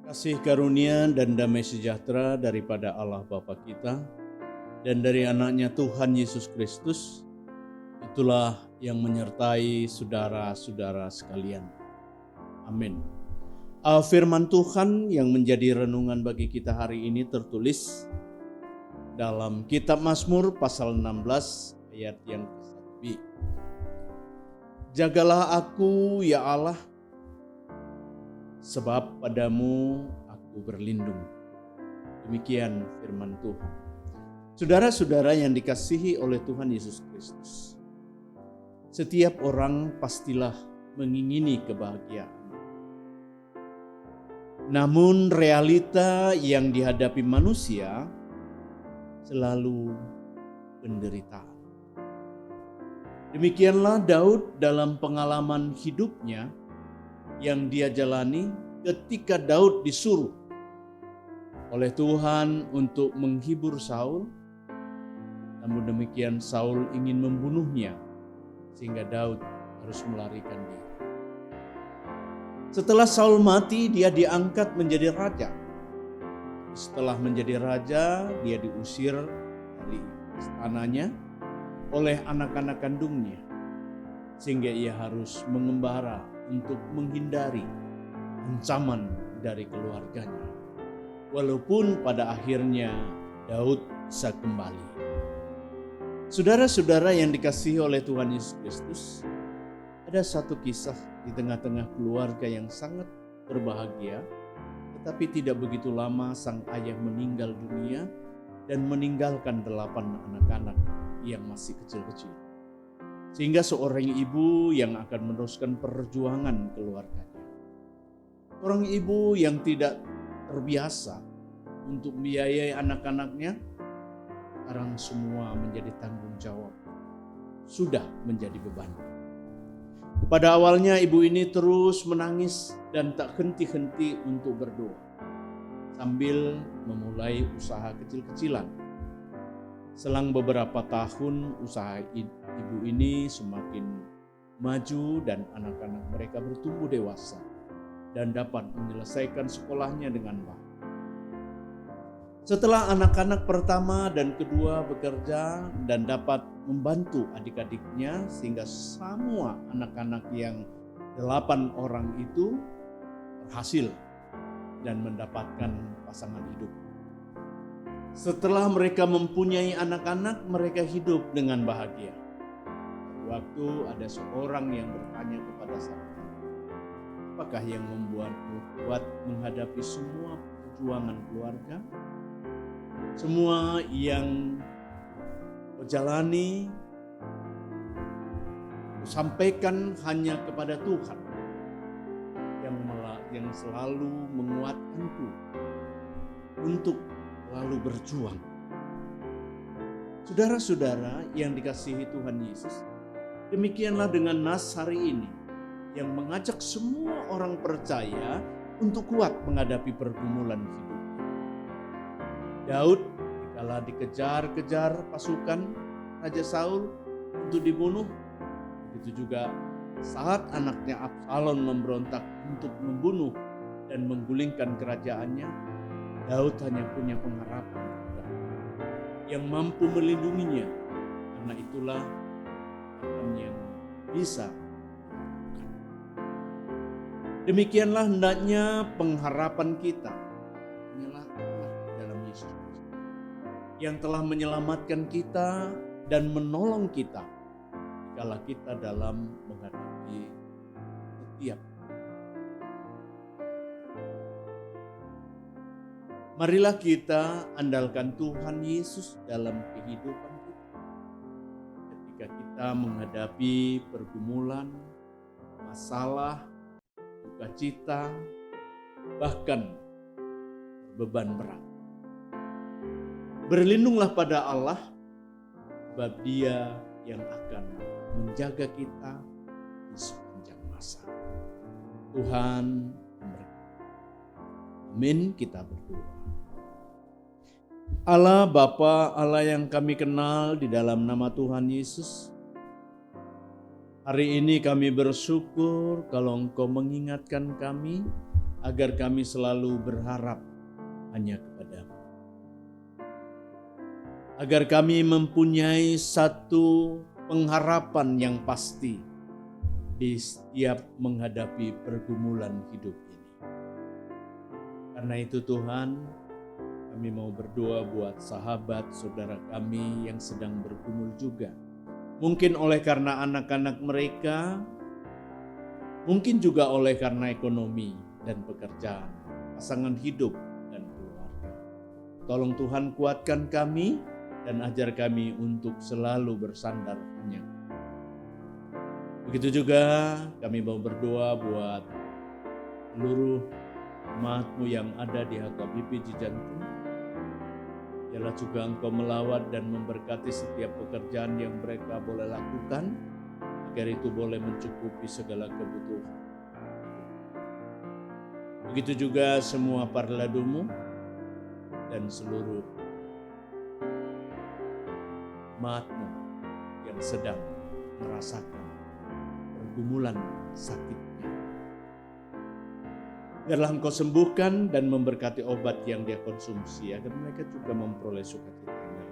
Kasih karunia dan damai sejahtera daripada Allah Bapa kita dan dari anaknya Tuhan Yesus Kristus, itulah yang menyertai saudara-saudara sekalian. Amin. Firman Tuhan yang menjadi renungan bagi kita hari ini tertulis dalam kitab Mazmur pasal 16 ayat yang ke-1b. Jagalah aku ya Allah, sebab padamu aku berlindung. Demikian firman Tuhan. Saudara-saudara yang dikasihi oleh Tuhan Yesus Kristus, setiap orang pastilah mengingini kebahagiaan. Namun realita yang dihadapi manusia selalu penderitaan. Demikianlah Daud dalam pengalaman hidupnya yang dia jalani ketika Daud disuruh oleh Tuhan untuk menghibur Saul. Namun demikian Saul ingin membunuhnya sehingga Daud harus melarikan diri. Setelah Saul mati, dia diangkat menjadi raja. Setelah menjadi raja, dia diusir dari istananya oleh anak-anak kandungnya, sehingga ia harus mengembara untuk menghindari ancaman dari keluarganya. Walaupun pada akhirnya Daud bisa kembali. Saudara-saudara yang dikasihi oleh Tuhan Yesus Kristus, ada satu kisah di tengah-tengah keluarga yang sangat berbahagia, tetapi tidak begitu lama sang ayah meninggal dunia dan meninggalkan 8 anak-anak yang masih kecil-kecil. Sehingga seorang ibu yang akan meneruskan perjuangan keluarganya. Seorang ibu yang tidak terbiasa untuk membiayai anak-anaknya, sekarang semua menjadi tanggung jawab. Sudah menjadi beban. Pada awalnya ibu ini terus menangis dan tak henti-henti untuk berdoa. Sambil memulai usaha kecil-kecilan. Selang beberapa tahun usaha ibu ini semakin maju dan anak-anak mereka bertumbuh dewasa dan dapat menyelesaikan sekolahnya dengan baik. Setelah anak-anak pertama dan kedua bekerja dan dapat membantu adik-adiknya sehingga semua anak-anak yang 8 orang itu berhasil dan mendapatkan pasangan hidup. Setelah mereka mempunyai anak-anak, mereka hidup dengan bahagia. Waktu ada seorang yang bertanya kepada saya, apakah yang membuatmu kuat menghadapi semua perjuangan keluarga? Semua yang kau jalani, sampaikan hanya kepada Tuhan yang selalu menguatkanku untuk lalu berjuang. Saudara-saudara yang dikasihi Tuhan Yesus, demikianlah dengan nas hari ini yang mengajak semua orang percaya untuk kuat menghadapi pergumulan hidup. Daud dikala dikejar-kejar pasukan Raja Saul untuk dibunuh, begitu juga saat anaknya Absalom memberontak untuk membunuh dan menggulingkan kerajaannya, Daud hanya punya pengharapan yang mampu melindunginya, karena itulah yang bisa. Demikianlah hendaknya pengharapan kita. Inilah Allah dalam Yesus Kristus yang telah menyelamatkan kita dan menolong kita kala kita dalam menghadapi setiap. Marilah kita andalkan Tuhan Yesus dalam kehidupan kita. Ketika kita menghadapi pergumulan, masalah, duka cita, bahkan beban berat. Berlindunglah pada Allah, sebab Dia yang akan menjaga kita di sepanjang masa. Tuhan memberkati. Amin, kita berdoa. Allah Bapa, Allah yang kami kenal di dalam nama Tuhan Yesus, hari ini kami bersyukur kalau Engkau mengingatkan kami agar kami selalu berharap hanya kepadamu. Agar kami mempunyai satu pengharapan yang pasti di setiap menghadapi pergumulan hidup ini. Karena itu Tuhan, kami mau berdoa buat sahabat saudara kami yang sedang bergumul juga. Mungkin oleh karena anak-anak mereka, mungkin juga oleh karena ekonomi dan pekerjaan, pasangan hidup dan keluarga. Tolong Tuhan kuatkan kami dan ajar kami untuk selalu bersandar hanya. Begitu juga kami mau berdoa buat seluruh jemaat-Mu yang ada di HKBP Cijantung. Biarlah juga Engkau melawat dan memberkati setiap pekerjaan yang mereka boleh lakukan, agar itu boleh mencukupi segala kebutuhan. Begitu juga semua para ladumu dan seluruh jemaat-Mu yang sedang merasakan pergumulan sakitnya. Biarlah Engkau sembuhkan dan memberkati obat yang dia konsumsi, agar mereka juga memperoleh sukacitanya.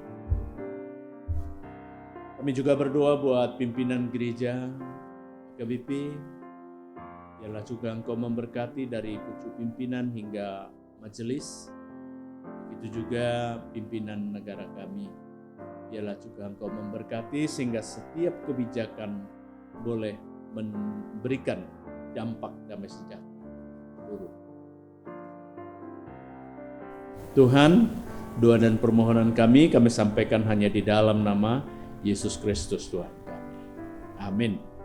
Kami juga berdoa buat pimpinan gereja HKBP. Biarlah juga Engkau memberkati dari pucuk pimpinan hingga majelis. Begitu juga pimpinan negara kami. Biarlah juga Engkau memberkati sehingga setiap kebijakan boleh memberikan dampak damai sejahtera. Tuhan, doa dan permohonan kami sampaikan hanya di dalam nama Yesus Kristus Tuhan kami. Amin.